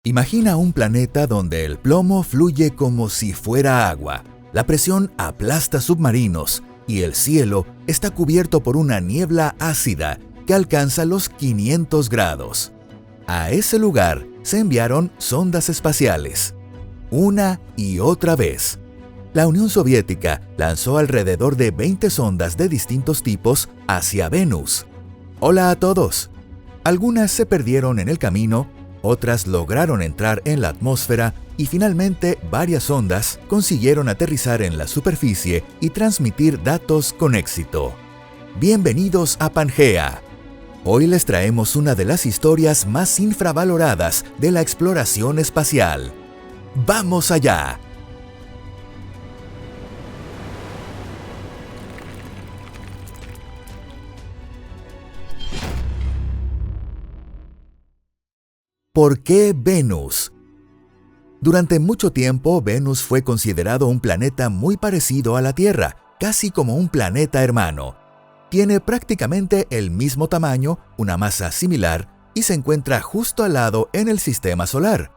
Imagina un planeta donde el plomo fluye como si fuera agua, la presión aplasta submarinos y el cielo está cubierto por una niebla ácida que alcanza los 500 grados. A ese lugar se enviaron sondas espaciales, una y otra vez. La Unión Soviética lanzó alrededor de 20 sondas de distintos tipos hacia Venus. Hola a todos. Algunas se perdieron en el camino, otras lograron entrar en la atmósfera y finalmente varias sondas consiguieron aterrizar en la superficie y transmitir datos con éxito. Bienvenidos a Pangea. Hoy les traemos una de las historias más infravaloradas de la exploración espacial. ¡Vamos allá! ¿Por qué Venus? Durante mucho tiempo, Venus fue considerado un planeta muy parecido a la Tierra, casi como un planeta hermano. Tiene prácticamente el mismo tamaño, una masa similar y se encuentra justo al lado en el sistema solar.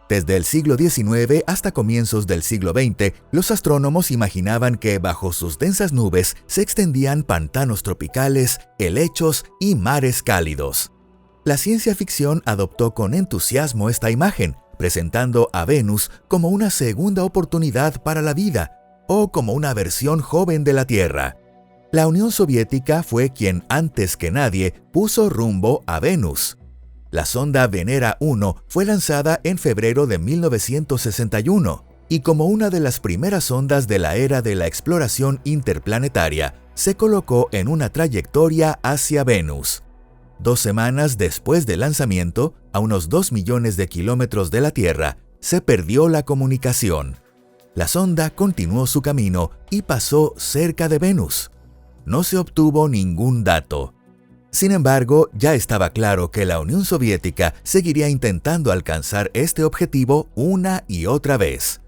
Desde el siglo XIX hasta comienzos del siglo XX, los astrónomos imaginaban que bajo sus densas nubes se extendían pantanos tropicales, helechos y mares cálidos. La ciencia ficción adoptó con entusiasmo esta imagen, presentando a Venus como una segunda oportunidad para la vida, o como una versión joven de la Tierra. La Unión Soviética fue quien antes que nadie puso rumbo a Venus. La sonda Venera 1 fue lanzada en febrero de 1961 y como una de las primeras sondas de la era de la exploración interplanetaria, se colocó en una trayectoria hacia Venus. 2 semanas después del lanzamiento, a unos 2 millones de kilómetros de la Tierra, se perdió la comunicación. La sonda continuó su camino y pasó cerca de Venus. No se obtuvo ningún dato. Sin embargo, ya estaba claro que la Unión Soviética seguiría intentando alcanzar este objetivo una y otra vez.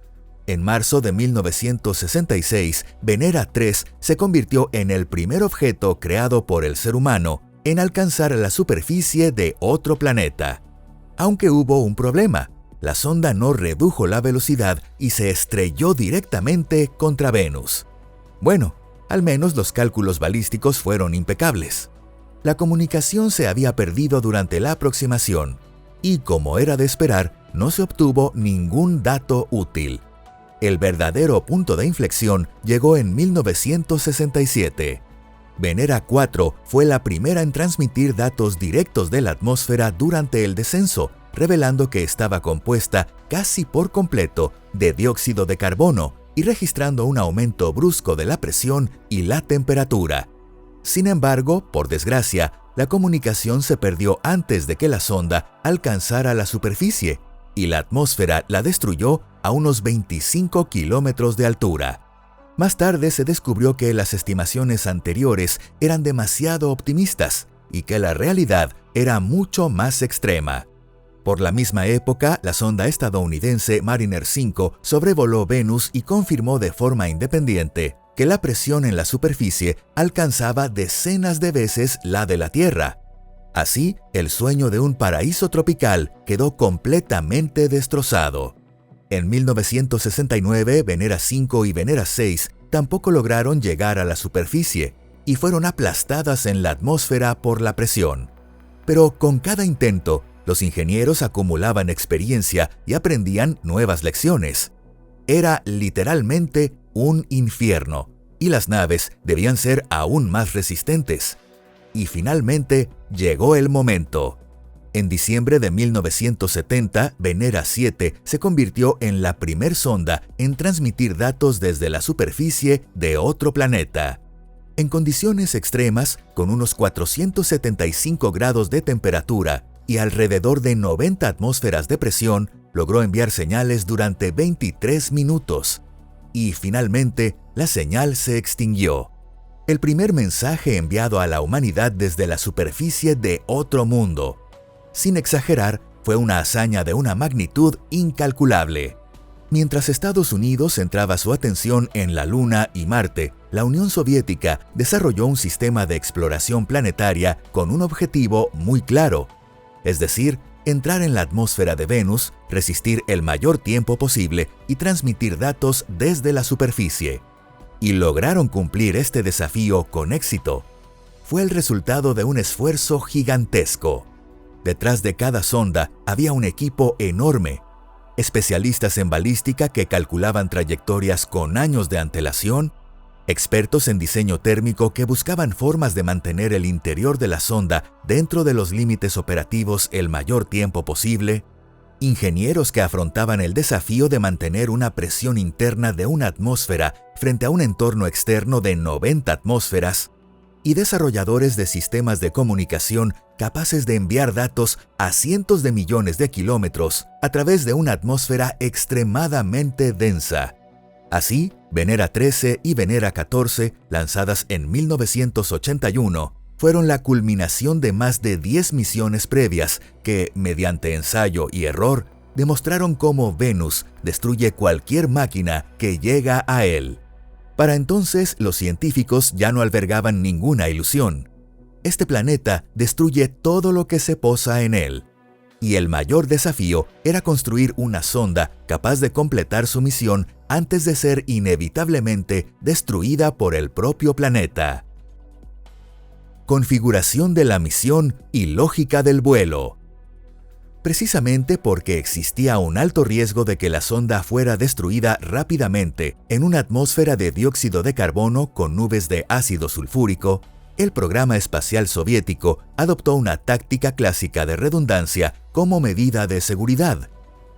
En marzo de 1966, Venera 3 se convirtió en el primer objeto creado por el ser humano en alcanzar la superficie de otro planeta. Aunque hubo un problema, la sonda no redujo la velocidad y se estrelló directamente contra Venus. Bueno, al menos los cálculos balísticos fueron impecables. La comunicación se había perdido durante la aproximación y, como era de esperar, no se obtuvo ningún dato útil. El verdadero punto de inflexión llegó en 1967. Venera 4 fue la primera en transmitir datos directos de la atmósfera durante el descenso, revelando que estaba compuesta casi por completo de dióxido de carbono y registrando un aumento brusco de la presión y la temperatura. Sin embargo, por desgracia, la comunicación se perdió antes de que la sonda alcanzara la superficie y la atmósfera la destruyó a unos 25 kilómetros de altura. Más tarde se descubrió que las estimaciones anteriores eran demasiado optimistas y que la realidad era mucho más extrema. Por la misma época, la sonda estadounidense Mariner 5 sobrevoló Venus y confirmó de forma independiente que la presión en la superficie alcanzaba decenas de veces la de la Tierra. Así, el sueño de un paraíso tropical quedó completamente destrozado. En 1969, Venera 5 y Venera 6 tampoco lograron llegar a la superficie y fueron aplastadas en la atmósfera por la presión. Pero con cada intento, los ingenieros acumulaban experiencia y aprendían nuevas lecciones. Era literalmente un infierno, y las naves debían ser aún más resistentes. Y finalmente llegó el momento. En diciembre de 1970, Venera 7 se convirtió en la primer sonda en transmitir datos desde la superficie de otro planeta. En condiciones extremas, con unos 475 grados de temperatura y alrededor de 90 atmósferas de presión, logró enviar señales durante 23 minutos. Y finalmente, la señal se extinguió. El primer mensaje enviado a la humanidad desde la superficie de otro mundo. Sin exagerar, fue una hazaña de una magnitud incalculable. Mientras Estados Unidos centraba su atención en la Luna y Marte, la Unión Soviética desarrolló un sistema de exploración planetaria con un objetivo muy claro, es decir, entrar en la atmósfera de Venus, resistir el mayor tiempo posible y transmitir datos desde la superficie. Y lograron cumplir este desafío con éxito. Fue el resultado de un esfuerzo gigantesco. Detrás de cada sonda había un equipo enorme, especialistas en balística que calculaban trayectorias con años de antelación, expertos en diseño térmico que buscaban formas de mantener el interior de la sonda dentro de los límites operativos el mayor tiempo posible, ingenieros que afrontaban el desafío de mantener una presión interna de una atmósfera frente a un entorno externo de 90 atmósferas, y desarrolladores de sistemas de comunicación capaces de enviar datos a cientos de millones de kilómetros a través de una atmósfera extremadamente densa. Así, Venera 13 y Venera 14, lanzadas en 1981, fueron la culminación de más de 10 misiones previas que, mediante ensayo y error, demostraron cómo Venus destruye cualquier máquina que llega a él. Para entonces, los científicos ya no albergaban ninguna ilusión. Este planeta destruye todo lo que se posa en él. Y el mayor desafío era construir una sonda capaz de completar su misión antes de ser inevitablemente destruida por el propio planeta. Configuración de la misión y lógica del vuelo. Precisamente porque existía un alto riesgo de que la sonda fuera destruida rápidamente en una atmósfera de dióxido de carbono con nubes de ácido sulfúrico, el programa espacial soviético adoptó una táctica clásica de redundancia como medida de seguridad.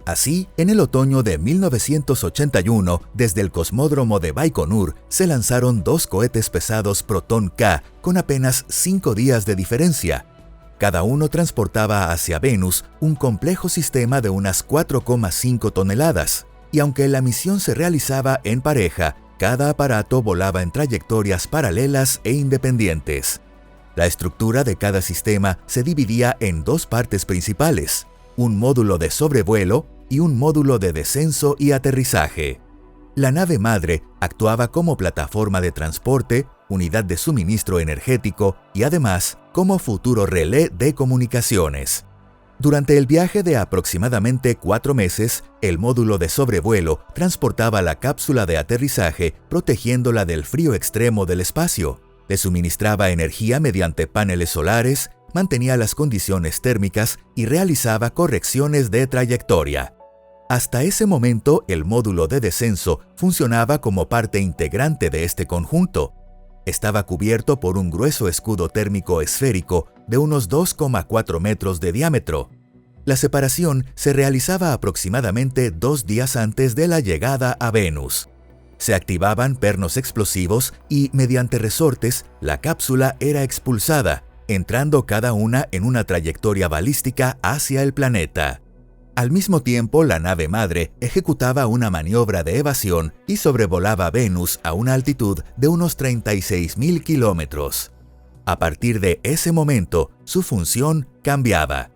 Así, en el otoño de 1981, desde el cosmódromo de Baikonur, se lanzaron 2 cohetes pesados Proton-K con apenas 5 días de diferencia. Cada uno transportaba hacia Venus un complejo sistema de unas 4,5 toneladas, y aunque la misión se realizaba en pareja, cada aparato volaba en trayectorias paralelas e independientes. La estructura de cada sistema se dividía en 2 partes principales, un módulo de sobrevuelo y un módulo de descenso y aterrizaje. La nave madre actuaba como plataforma de transporte, unidad de suministro energético y además como futuro relé de comunicaciones. Durante el viaje de aproximadamente 4 meses, el módulo de sobrevuelo transportaba la cápsula de aterrizaje protegiéndola del frío extremo del espacio. Le suministraba energía mediante paneles solares, mantenía las condiciones térmicas y realizaba correcciones de trayectoria. Hasta ese momento, el módulo de descenso funcionaba como parte integrante de este conjunto. Estaba cubierto por un grueso escudo térmico esférico de unos 2,4 metros de diámetro. La separación se realizaba aproximadamente 2 días antes de la llegada a Venus. Se activaban pernos explosivos y, mediante resortes, la cápsula era expulsada, entrando cada una en una trayectoria balística hacia el planeta. Al mismo tiempo, la nave madre ejecutaba una maniobra de evasión y sobrevolaba Venus a una altitud de unos 36.000 kilómetros. A partir de ese momento, su función cambiaba.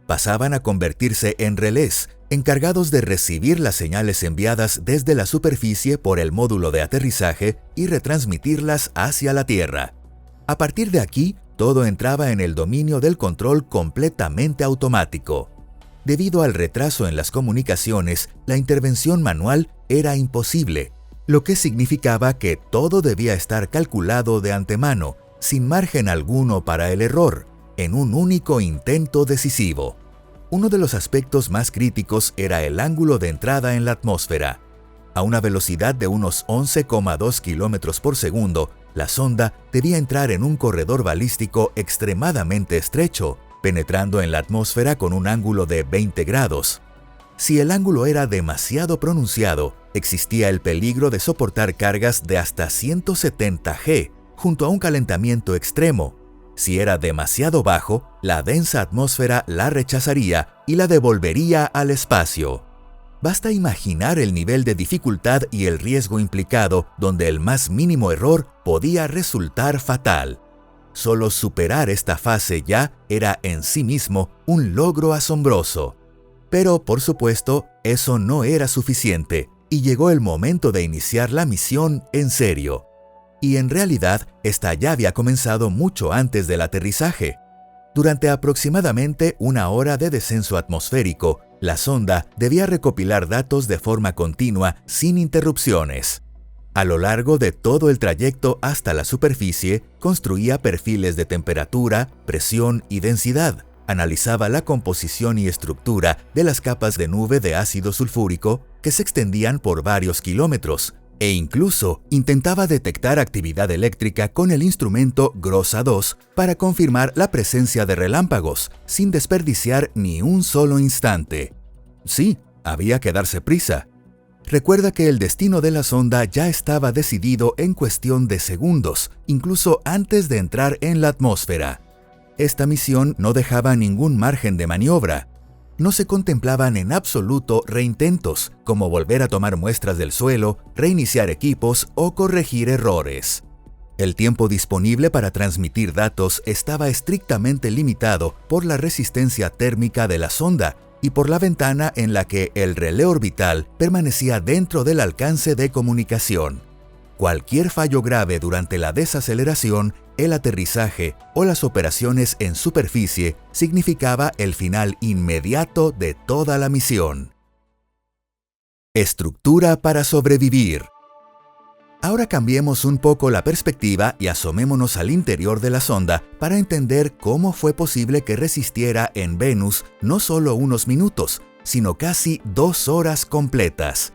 Pasaban a convertirse en relés, encargados de recibir las señales enviadas desde la superficie por el módulo de aterrizaje y retransmitirlas hacia la Tierra. A partir de aquí, todo entraba en el dominio del control completamente automático. Debido al retraso en las comunicaciones, la intervención manual era imposible, lo que significaba que todo debía estar calculado de antemano, sin margen alguno para el error, en un único intento decisivo. Uno de los aspectos más críticos era el ángulo de entrada en la atmósfera. A una velocidad de unos 11,2 kilómetros por segundo, la sonda debía entrar en un corredor balístico extremadamente estrecho, penetrando en la atmósfera con un ángulo de 20 grados. Si el ángulo era demasiado pronunciado, existía el peligro de soportar cargas de hasta 170 G, junto a un calentamiento extremo. Si era demasiado bajo, la densa atmósfera la rechazaría y la devolvería al espacio. Basta imaginar el nivel de dificultad y el riesgo implicado, donde el más mínimo error podía resultar fatal. Solo superar esta fase ya era en sí mismo un logro asombroso. Pero, por supuesto, eso no era suficiente, y llegó el momento de iniciar la misión en serio. Y en realidad, esta ya había comenzado mucho antes del aterrizaje. Durante aproximadamente una hora de descenso atmosférico, la sonda debía recopilar datos de forma continua sin interrupciones. A lo largo de todo el trayecto hasta la superficie, construía perfiles de temperatura, presión y densidad, analizaba la composición y estructura de las capas de nube de ácido sulfúrico que se extendían por varios kilómetros, e incluso intentaba detectar actividad eléctrica con el instrumento GROSA 2 para confirmar la presencia de relámpagos, sin desperdiciar ni un solo instante. Sí, había que darse prisa. Recuerda que el destino de la sonda ya estaba decidido en cuestión de segundos, incluso antes de entrar en la atmósfera. Esta misión no dejaba ningún margen de maniobra. No se contemplaban en absoluto reintentos, como volver a tomar muestras del suelo, reiniciar equipos o corregir errores. El tiempo disponible para transmitir datos estaba estrictamente limitado por la resistencia térmica de la sonda y por la ventana en la que el relé orbital permanecía dentro del alcance de comunicación. Cualquier fallo grave durante la desaceleración, el aterrizaje o las operaciones en superficie significaba el final inmediato de toda la misión. Estructura para sobrevivir. Ahora cambiemos un poco la perspectiva y asomémonos al interior de la sonda para entender cómo fue posible que resistiera en Venus no solo unos minutos, sino casi 2 horas completas.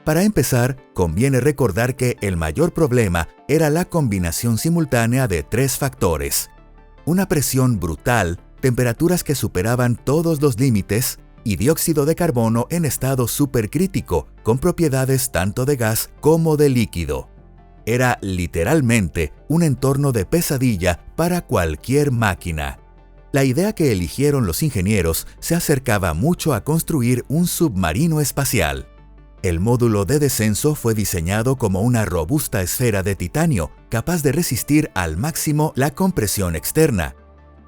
Para empezar, conviene recordar que el mayor problema era la combinación simultánea de 3 factores: una presión brutal, temperaturas que superaban todos los límites, y dióxido de carbono en estado supercrítico, con propiedades tanto de gas como de líquido. Era literalmente un entorno de pesadilla para cualquier máquina. La idea que eligieron los ingenieros se acercaba mucho a construir un submarino espacial. El módulo de descenso fue diseñado como una robusta esfera de titanio, capaz de resistir al máximo la compresión externa.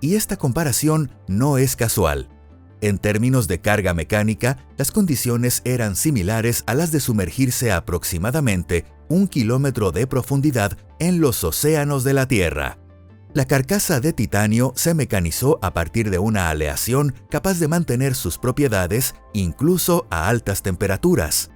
Y esta comparación no es casual. En términos de carga mecánica, las condiciones eran similares a las de sumergirse aproximadamente 1 kilómetro de profundidad en los océanos de la Tierra. La carcasa de titanio se mecanizó a partir de una aleación capaz de mantener sus propiedades incluso a altas temperaturas.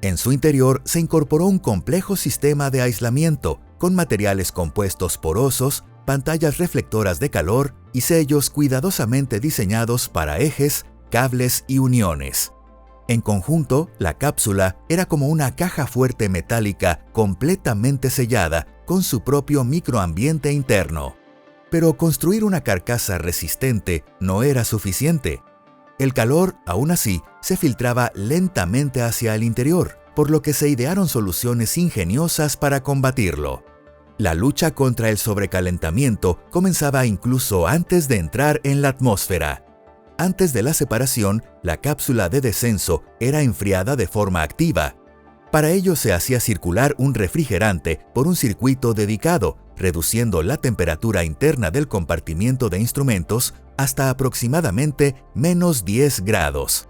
En su interior se incorporó un complejo sistema de aislamiento, con materiales compuestos porosos, pantallas reflectoras de calor y sellos cuidadosamente diseñados para ejes, cables y uniones. En conjunto, la cápsula era como una caja fuerte metálica completamente sellada, con su propio microambiente interno. Pero construir una carcasa resistente no era suficiente. El calor, aún así, se filtraba lentamente hacia el interior, por lo que se idearon soluciones ingeniosas para combatirlo. La lucha contra el sobrecalentamiento comenzaba incluso antes de entrar en la atmósfera. Antes de la separación, la cápsula de descenso era enfriada de forma activa. Para ello se hacía circular un refrigerante por un circuito dedicado, reduciendo la temperatura interna del compartimiento de instrumentos hasta aproximadamente -10 grados.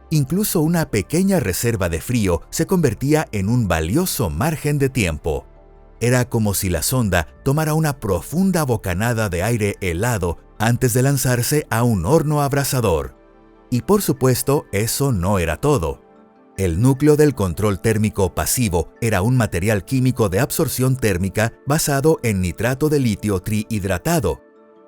Incluso una pequeña reserva de frío se convertía en un valioso margen de tiempo. Era como si la sonda tomara una profunda bocanada de aire helado antes de lanzarse a un horno abrasador. Y por supuesto, eso no era todo. El núcleo del control térmico pasivo era un material químico de absorción térmica basado en nitrato de litio trihidratado.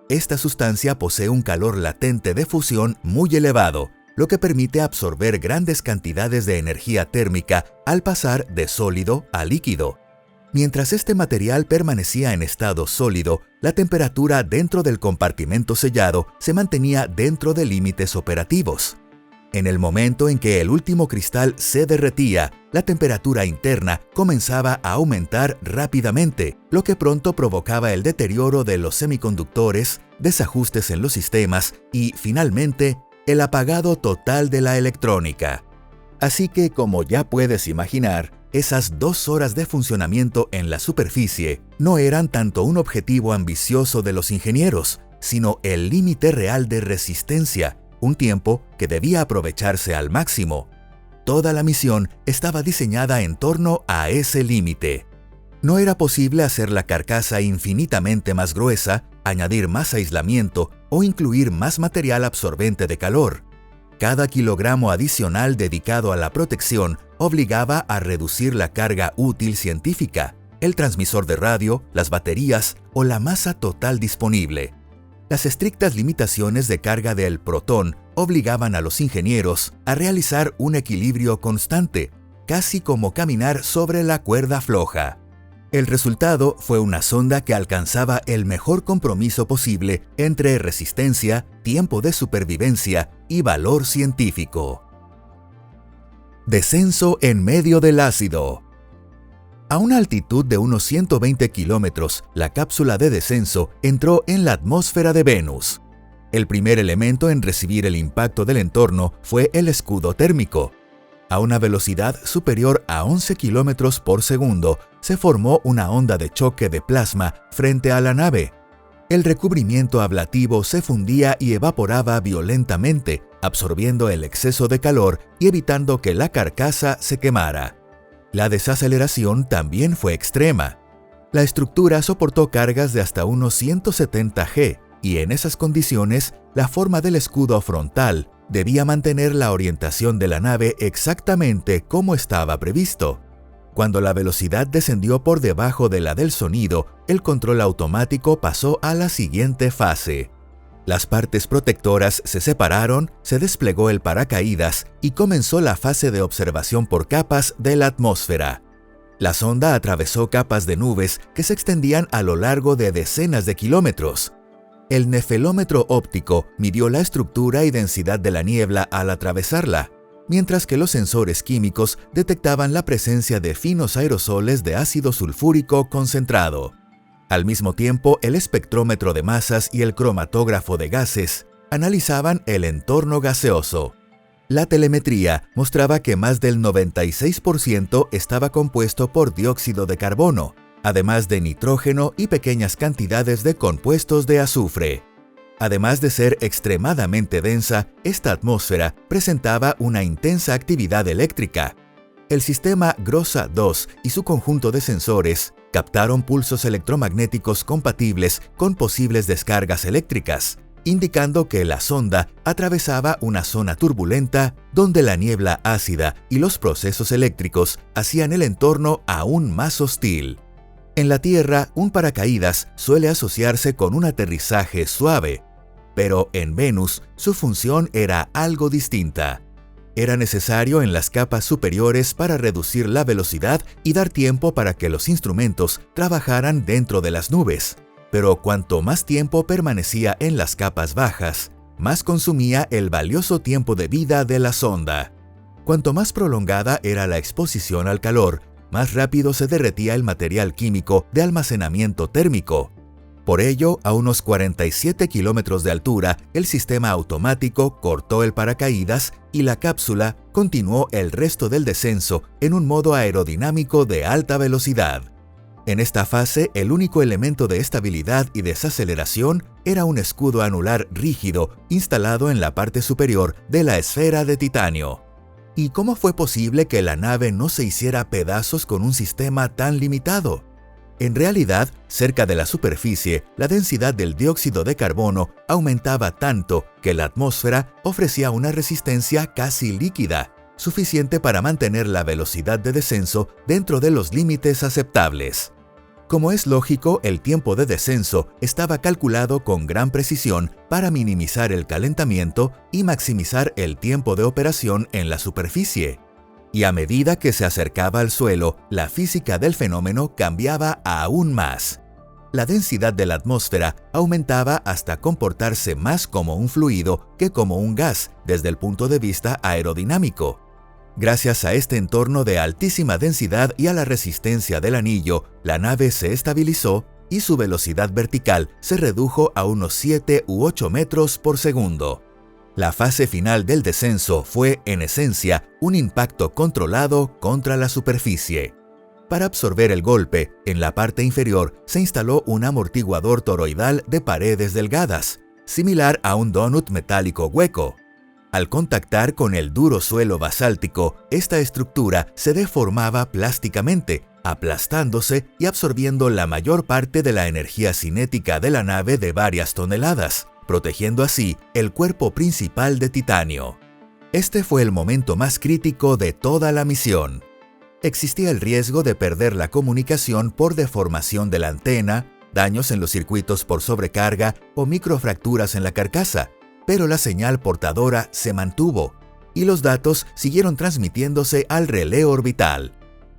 Esta sustancia posee un calor latente de fusión muy elevado, lo que permite absorber grandes cantidades de energía térmica al pasar de sólido a líquido. Mientras este material permanecía en estado sólido, la temperatura dentro del compartimento sellado se mantenía dentro de límites operativos. En el momento en que el último cristal se derretía, la temperatura interna comenzaba a aumentar rápidamente, lo que pronto provocaba el deterioro de los semiconductores, desajustes en los sistemas y, finalmente, el apagado total de la electrónica. Así que, como ya puedes imaginar, esas 2 horas de funcionamiento en la superficie no eran tanto un objetivo ambicioso de los ingenieros, sino el límite real de resistencia, un tiempo que debía aprovecharse al máximo. Toda la misión estaba diseñada en torno a ese límite. No era posible hacer la carcasa infinitamente más gruesa, añadir más aislamiento o incluir más material absorbente de calor. Cada kilogramo adicional dedicado a la protección obligaba a reducir la carga útil científica, el transmisor de radio, las baterías o la masa total disponible. Las estrictas limitaciones de carga del protón obligaban a los ingenieros a realizar un equilibrio constante, casi como caminar sobre la cuerda floja. El resultado fue una sonda que alcanzaba el mejor compromiso posible entre resistencia, tiempo de supervivencia y valor científico. Descenso en medio del ácido. A una altitud de unos 120 kilómetros, la cápsula de descenso entró en la atmósfera de Venus. El primer elemento en recibir el impacto del entorno fue el escudo térmico. A una velocidad superior a 11 kilómetros por segundo, se formó una onda de choque de plasma frente a la nave. El recubrimiento ablativo se fundía y evaporaba violentamente, absorbiendo el exceso de calor y evitando que la carcasa se quemara. La desaceleración también fue extrema. La estructura soportó cargas de hasta unos 170 G y en esas condiciones, la forma del escudo frontal debía mantener la orientación de la nave exactamente como estaba previsto. Cuando la velocidad descendió por debajo de la del sonido, el control automático pasó a la siguiente fase. Las partes protectoras se separaron, se desplegó el paracaídas y comenzó la fase de observación por capas de la atmósfera. La sonda atravesó capas de nubes que se extendían a lo largo de decenas de kilómetros. El nefelómetro óptico midió la estructura y densidad de la niebla al atravesarla, mientras que los sensores químicos detectaban la presencia de finos aerosoles de ácido sulfúrico concentrado. Al mismo tiempo, el espectrómetro de masas y el cromatógrafo de gases analizaban el entorno gaseoso. La telemetría mostraba que más del 96% estaba compuesto por dióxido de carbono, además de nitrógeno y pequeñas cantidades de compuestos de azufre. Además de ser extremadamente densa, esta atmósfera presentaba una intensa actividad eléctrica. El sistema GROSA-2 y su conjunto de sensores captaron pulsos electromagnéticos compatibles con posibles descargas eléctricas, indicando que la sonda atravesaba una zona turbulenta donde la niebla ácida y los procesos eléctricos hacían el entorno aún más hostil. En la Tierra, un paracaídas suele asociarse con un aterrizaje suave, pero en Venus su función era algo distinta. Era necesario en las capas superiores para reducir la velocidad y dar tiempo para que los instrumentos trabajaran dentro de las nubes. Pero cuanto más tiempo permanecía en las capas bajas, más consumía el valioso tiempo de vida de la sonda. Cuanto más prolongada era la exposición al calor, más rápido se derretía el material químico de almacenamiento térmico. Por ello, a unos 47 kilómetros de altura, el sistema automático cortó el paracaídas y la cápsula continuó el resto del descenso en un modo aerodinámico de alta velocidad. En esta fase, el único elemento de estabilidad y desaceleración era un escudo anular rígido instalado en la parte superior de la esfera de titanio. ¿Y cómo fue posible que la nave no se hiciera pedazos con un sistema tan limitado? En realidad, cerca de la superficie, la densidad del dióxido de carbono aumentaba tanto que la atmósfera ofrecía una resistencia casi líquida, suficiente para mantener la velocidad de descenso dentro de los límites aceptables. Como es lógico, el tiempo de descenso estaba calculado con gran precisión para minimizar el calentamiento y maximizar el tiempo de operación en la superficie. Y a medida que se acercaba al suelo, la física del fenómeno cambiaba aún más. La densidad de la atmósfera aumentaba hasta comportarse más como un fluido que como un gas desde el punto de vista aerodinámico. Gracias a este entorno de altísima densidad y a la resistencia del anillo, la nave se estabilizó y su velocidad vertical se redujo a unos 7 u 8 metros por segundo. La fase final del descenso fue, en esencia, un impacto controlado contra la superficie. Para absorber el golpe, en la parte inferior se instaló un amortiguador toroidal de paredes delgadas, similar a un donut metálico hueco. Al contactar con el duro suelo basáltico, esta estructura se deformaba plásticamente, aplastándose y absorbiendo la mayor parte de la energía cinética de la nave de varias toneladas, protegiendo así el cuerpo principal de titanio. Este fue el momento más crítico de toda la misión. Existía el riesgo de perder la comunicación por deformación de la antena, daños en los circuitos por sobrecarga o microfracturas en la carcasa, pero la señal portadora se mantuvo y los datos siguieron transmitiéndose al relé orbital.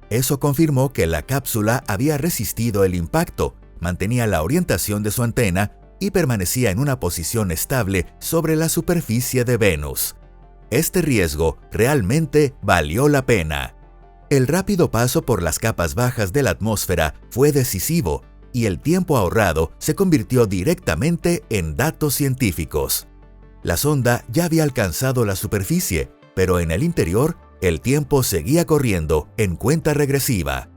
Eso confirmó que la cápsula había resistido el impacto, mantenía la orientación de su antena y permanecía en una posición estable sobre la superficie de Venus. Este riesgo realmente valió la pena. El rápido paso por las capas bajas de la atmósfera fue decisivo y el tiempo ahorrado se convirtió directamente en datos científicos. La sonda ya había alcanzado la superficie, pero en el interior el tiempo seguía corriendo en cuenta regresiva.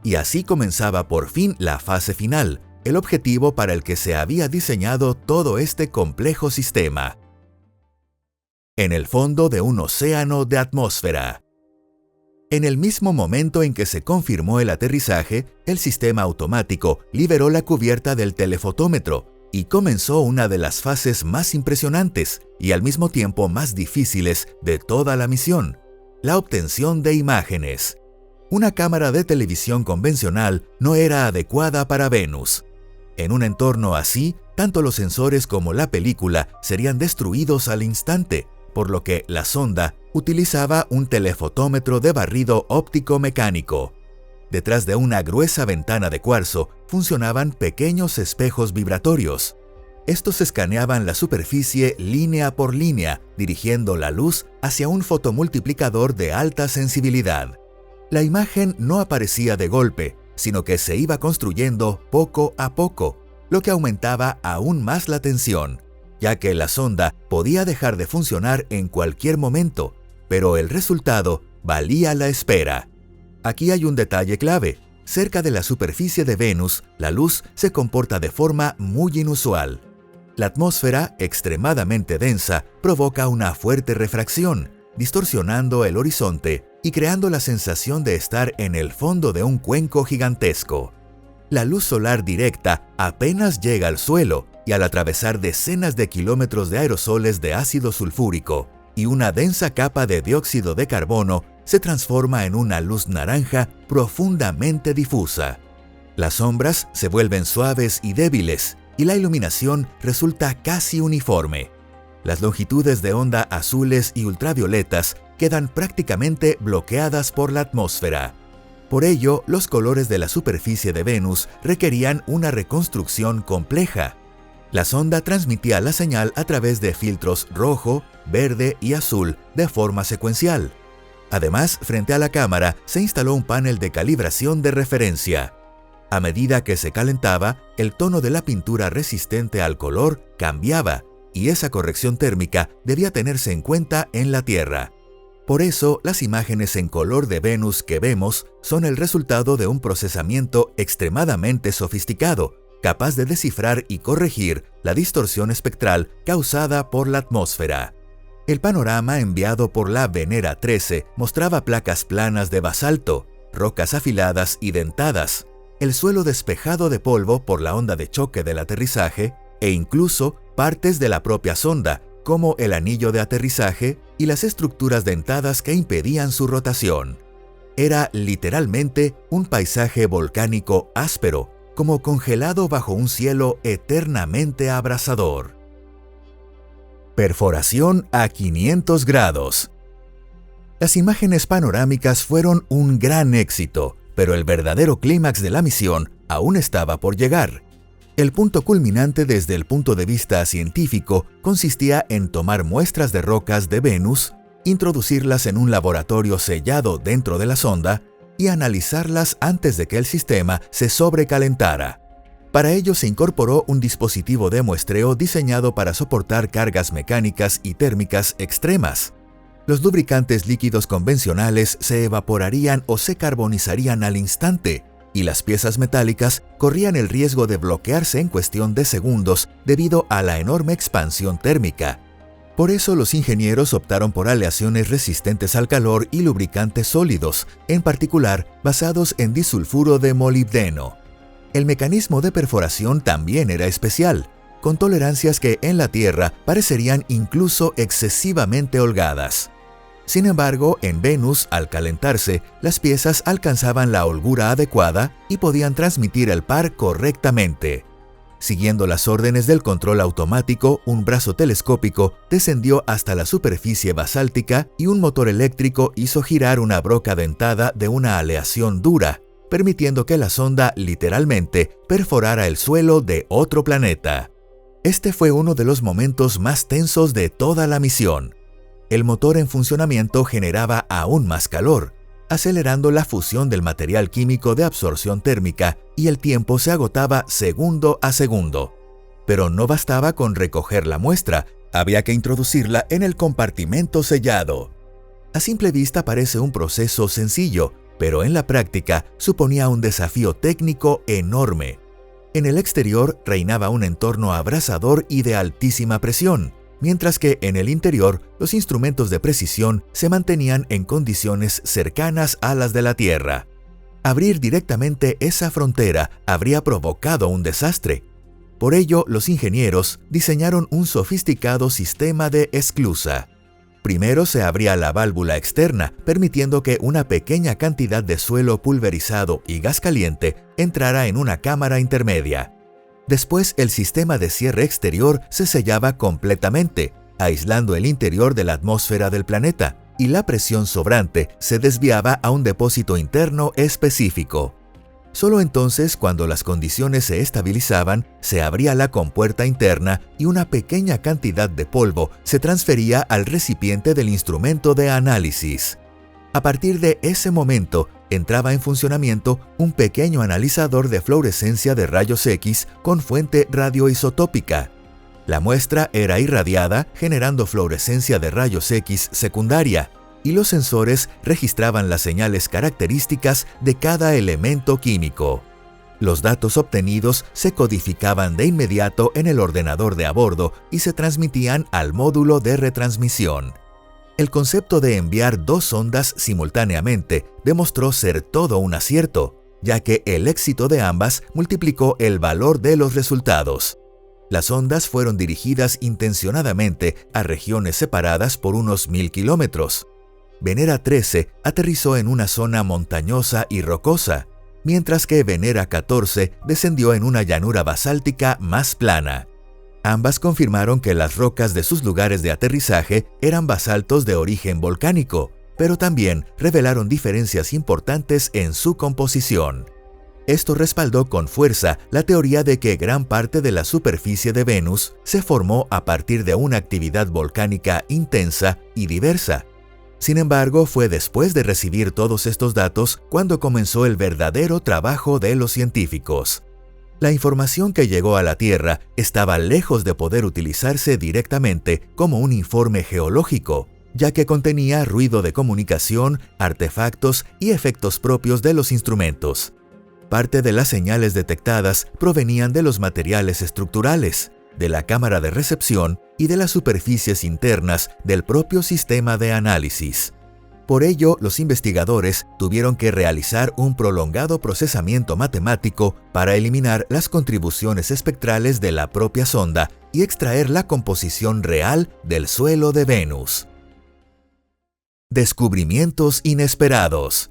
Y así comenzaba por fin la fase final, el objetivo para el que se había diseñado todo este complejo sistema. En el fondo de un océano de atmósfera. En el mismo momento en que se confirmó el aterrizaje, el sistema automático liberó la cubierta del telefotómetro y comenzó una de las fases más impresionantes y al mismo tiempo más difíciles de toda la misión: la obtención de imágenes. Una cámara de televisión convencional no era adecuada para Venus. En un entorno así, tanto los sensores como la película serían destruidos al instante, por lo que la sonda utilizaba un telefotómetro de barrido óptico mecánico. Detrás de una gruesa ventana de cuarzo funcionaban pequeños espejos vibratorios. Estos escaneaban la superficie línea por línea, dirigiendo la luz hacia un fotomultiplicador de alta sensibilidad. La imagen no aparecía de golpe, sino que se iba construyendo poco a poco, lo que aumentaba aún más la tensión, ya que la sonda podía dejar de funcionar en cualquier momento, pero el resultado valía la espera. Aquí hay un detalle clave. Cerca de la superficie de Venus, la luz se comporta de forma muy inusual. La atmósfera, extremadamente densa, provoca una fuerte refracción, distorsionando el horizonte y creando la sensación de estar en el fondo de un cuenco gigantesco. La luz solar directa apenas llega al suelo y al atravesar decenas de kilómetros de aerosoles de ácido sulfúrico y una densa capa de dióxido de carbono, se transforma en una luz naranja profundamente difusa. Las sombras se vuelven suaves y débiles y la iluminación resulta casi uniforme. Las longitudes de onda azules y ultravioletas quedan prácticamente bloqueadas por la atmósfera. Por ello, los colores de la superficie de Venus requerían una reconstrucción compleja. La sonda transmitía la señal a través de filtros rojo, verde y azul de forma secuencial. Además, frente a la cámara se instaló un panel de calibración de referencia. A medida que se calentaba, el tono de la pintura resistente al color cambiaba, y esa corrección térmica debía tenerse en cuenta en la Tierra. Por eso, las imágenes en color de Venus que vemos son el resultado de un procesamiento extremadamente sofisticado, capaz de descifrar y corregir la distorsión espectral causada por la atmósfera. El panorama enviado por la Venera 13 mostraba placas planas de basalto, rocas afiladas y dentadas, el suelo despejado de polvo por la onda de choque del aterrizaje e incluso partes de la propia sonda, como el anillo de aterrizaje y las estructuras dentadas que impedían su rotación. Era literalmente un paisaje volcánico áspero, como congelado bajo un cielo eternamente abrasador. Perforación a 500 grados. Las imágenes panorámicas fueron un gran éxito, pero el verdadero clímax de la misión aún estaba por llegar. El punto culminante desde el punto de vista científico consistía en tomar muestras de rocas de Venus, introducirlas en un laboratorio sellado dentro de la sonda y analizarlas antes de que el sistema se sobrecalentara. Para ello se incorporó un dispositivo de muestreo diseñado para soportar cargas mecánicas y térmicas extremas. Los lubricantes líquidos convencionales se evaporarían o se carbonizarían al instante, y las piezas metálicas corrían el riesgo de bloquearse en cuestión de segundos debido a la enorme expansión térmica. Por eso los ingenieros optaron por aleaciones resistentes al calor y lubricantes sólidos, en particular basados en disulfuro de molibdeno. El mecanismo de perforación también era especial, con tolerancias que en la Tierra parecerían incluso excesivamente holgadas. Sin embargo, en Venus, al calentarse, las piezas alcanzaban la holgura adecuada y podían transmitir el par correctamente. Siguiendo las órdenes del control automático, un brazo telescópico descendió hasta la superficie basáltica y un motor eléctrico hizo girar una broca dentada de una aleación dura, permitiendo que la sonda literalmente perforara el suelo de otro planeta. Este fue uno de los momentos más tensos de toda la misión. El motor en funcionamiento generaba aún más calor, acelerando la fusión del material químico de absorción térmica, y el tiempo se agotaba segundo a segundo. Pero no bastaba con recoger la muestra, había que introducirla en el compartimento sellado. A simple vista parece un proceso sencillo, pero en la práctica suponía un desafío técnico enorme. En el exterior reinaba un entorno abrasador y de altísima presión, mientras que en el interior los instrumentos de precisión se mantenían en condiciones cercanas a las de la Tierra. Abrir directamente esa frontera habría provocado un desastre. Por ello, los ingenieros diseñaron un sofisticado sistema de esclusa. Primero se abría la válvula externa, permitiendo que una pequeña cantidad de suelo pulverizado y gas caliente entrara en una cámara intermedia. Después, el sistema de cierre exterior se sellaba completamente, aislando el interior de la atmósfera del planeta, y la presión sobrante se desviaba a un depósito interno específico. Solo entonces, cuando las condiciones se estabilizaban, se abría la compuerta interna y una pequeña cantidad de polvo se transfería al recipiente del instrumento de análisis. A partir de ese momento, entraba en funcionamiento un pequeño analizador de fluorescencia de rayos X con fuente radioisotópica. La muestra era irradiada generando fluorescencia de rayos X secundaria, y los sensores registraban las señales características de cada elemento químico. Los datos obtenidos se codificaban de inmediato en el ordenador de a bordo y se transmitían al módulo de retransmisión. El concepto de enviar dos sondas simultáneamente demostró ser todo un acierto, ya que el éxito de ambas multiplicó el valor de los resultados. Las ondas fueron dirigidas intencionadamente a regiones separadas por unos 1000 kilómetros. Venera 13 aterrizó en una zona montañosa y rocosa, mientras que Venera 14 descendió en una llanura basáltica más plana. Ambas confirmaron que las rocas de sus lugares de aterrizaje eran basaltos de origen volcánico, pero también revelaron diferencias importantes en su composición. Esto respaldó con fuerza la teoría de que gran parte de la superficie de Venus se formó a partir de una actividad volcánica intensa y diversa. Sin embargo, fue después de recibir todos estos datos cuando comenzó el verdadero trabajo de los científicos. La información que llegó a la Tierra estaba lejos de poder utilizarse directamente como un informe geológico, ya que contenía ruido de comunicación, artefactos y efectos propios de los instrumentos. Parte de las señales detectadas provenían de los materiales estructurales, de la cámara de recepción y de las superficies internas del propio sistema de análisis. Por ello, los investigadores tuvieron que realizar un prolongado procesamiento matemático para eliminar las contribuciones espectrales de la propia sonda y extraer la composición real del suelo de Venus. Descubrimientos inesperados.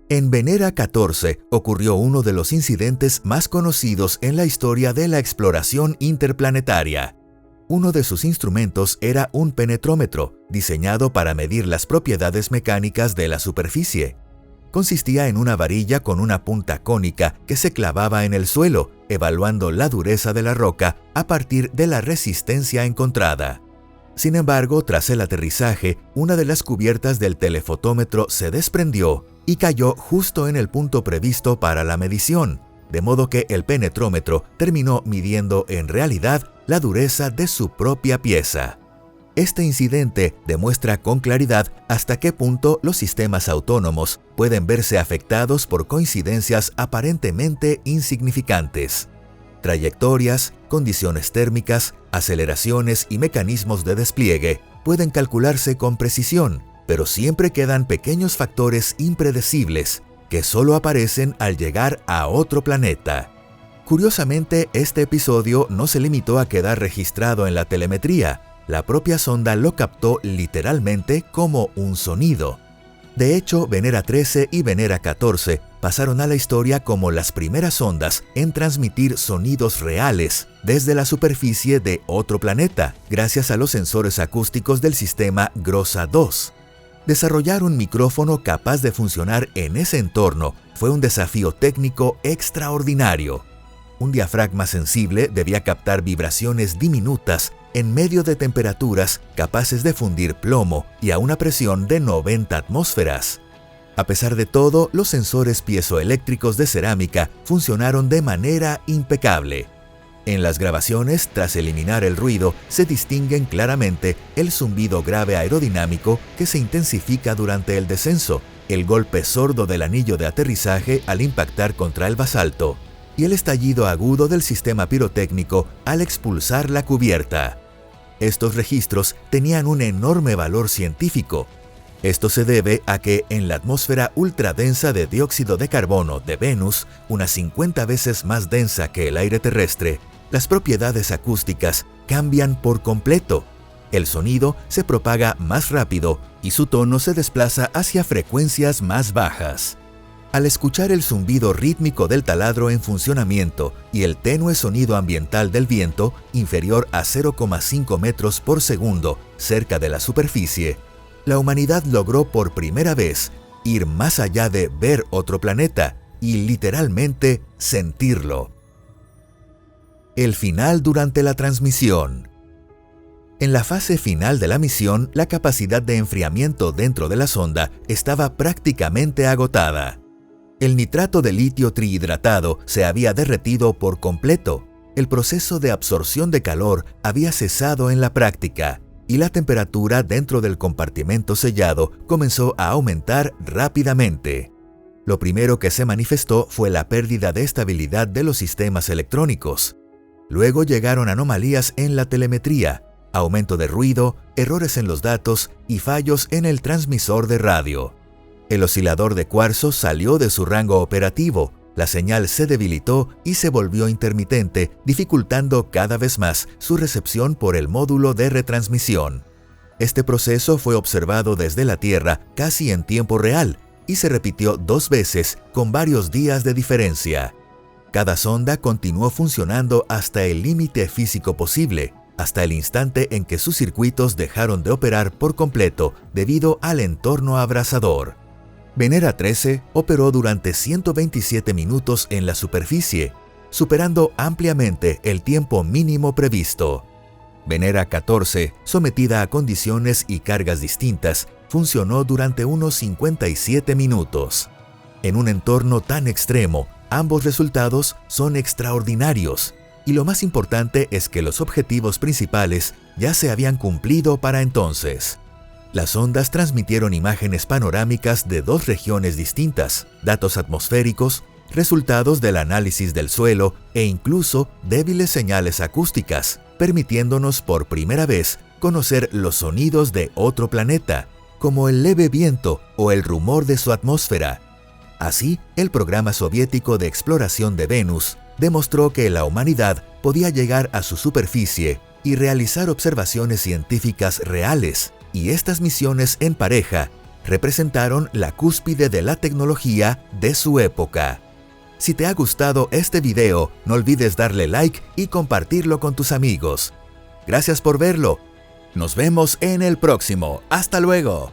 En Venera 14 ocurrió uno de los incidentes más conocidos en la historia de la exploración interplanetaria. Uno de sus instrumentos era un penetrómetro, diseñado para medir las propiedades mecánicas de la superficie. Consistía en una varilla con una punta cónica que se clavaba en el suelo, evaluando la dureza de la roca a partir de la resistencia encontrada. Sin embargo, tras el aterrizaje, una de las cubiertas del telefotómetro se desprendió y cayó justo en el punto previsto para la medición, de modo que el penetrómetro terminó midiendo en realidad la dureza de su propia pieza. Este incidente demuestra con claridad hasta qué punto los sistemas autónomos pueden verse afectados por coincidencias aparentemente insignificantes. Trayectorias, condiciones térmicas, aceleraciones y mecanismos de despliegue pueden calcularse con precisión, pero siempre quedan pequeños factores impredecibles que solo aparecen al llegar a otro planeta. Curiosamente, este episodio no se limitó a quedar registrado en la telemetría. La propia sonda lo captó literalmente como un sonido. De hecho, Venera 13 y Venera 14 pasaron a la historia como las primeras sondas en transmitir sonidos reales desde la superficie de otro planeta, gracias a los sensores acústicos del sistema GROSA 2. Desarrollar un micrófono capaz de funcionar en ese entorno fue un desafío técnico extraordinario. Un diafragma sensible debía captar vibraciones diminutas en medio de temperaturas capaces de fundir plomo y a una presión de 90 atmósferas. A pesar de todo, los sensores piezoeléctricos de cerámica funcionaron de manera impecable. En las grabaciones, tras eliminar el ruido, se distinguen claramente el zumbido grave aerodinámico que se intensifica durante el descenso, el golpe sordo del anillo de aterrizaje al impactar contra el basalto, y el estallido agudo del sistema pirotécnico al expulsar la cubierta. Estos registros tenían un enorme valor científico. Esto se debe a que en la atmósfera ultradensa de dióxido de carbono de Venus, unas 50 veces más densa que el aire terrestre, las propiedades acústicas cambian por completo. El sonido se propaga más rápido y su tono se desplaza hacia frecuencias más bajas. Al escuchar el zumbido rítmico del taladro en funcionamiento y el tenue sonido ambiental del viento inferior a 0,5 metros por segundo cerca de la superficie, la humanidad logró por primera vez ir más allá de ver otro planeta y literalmente sentirlo. El final durante la transmisión. En la fase final de la misión, la capacidad de enfriamiento dentro de la sonda estaba prácticamente agotada. El nitrato de litio trihidratado se había derretido por completo, el proceso de absorción de calor había cesado en la práctica y la temperatura dentro del compartimento sellado comenzó a aumentar rápidamente. Lo primero que se manifestó fue la pérdida de estabilidad de los sistemas electrónicos. Luego llegaron anomalías en la telemetría, aumento de ruido, errores en los datos y fallos en el transmisor de radio. El oscilador de cuarzo salió de su rango operativo, la señal se debilitó y se volvió intermitente, dificultando cada vez más su recepción por el módulo de retransmisión. Este proceso fue observado desde la Tierra casi en tiempo real y se repitió 2 veces con varios días de diferencia. Cada sonda continuó funcionando hasta el límite físico posible, hasta el instante en que sus circuitos dejaron de operar por completo debido al entorno abrasador. Venera 13 operó durante 127 minutos en la superficie, superando ampliamente el tiempo mínimo previsto. Venera 14, sometida a condiciones y cargas distintas, funcionó durante unos 57 minutos. En un entorno tan extremo, ambos resultados son extraordinarios, y lo más importante es que los objetivos principales ya se habían cumplido para entonces. Las ondas transmitieron imágenes panorámicas de 2 regiones distintas, datos atmosféricos, resultados del análisis del suelo e incluso débiles señales acústicas, permitiéndonos por primera vez conocer los sonidos de otro planeta, como el leve viento o el rumor de su atmósfera. Así, el programa soviético de exploración de Venus demostró que la humanidad podía llegar a su superficie y realizar observaciones científicas reales, y estas misiones en pareja representaron la cúspide de la tecnología de su época. Si te ha gustado este video, no olvides darle like y compartirlo con tus amigos. Gracias por verlo. Nos vemos en el próximo. ¡Hasta luego!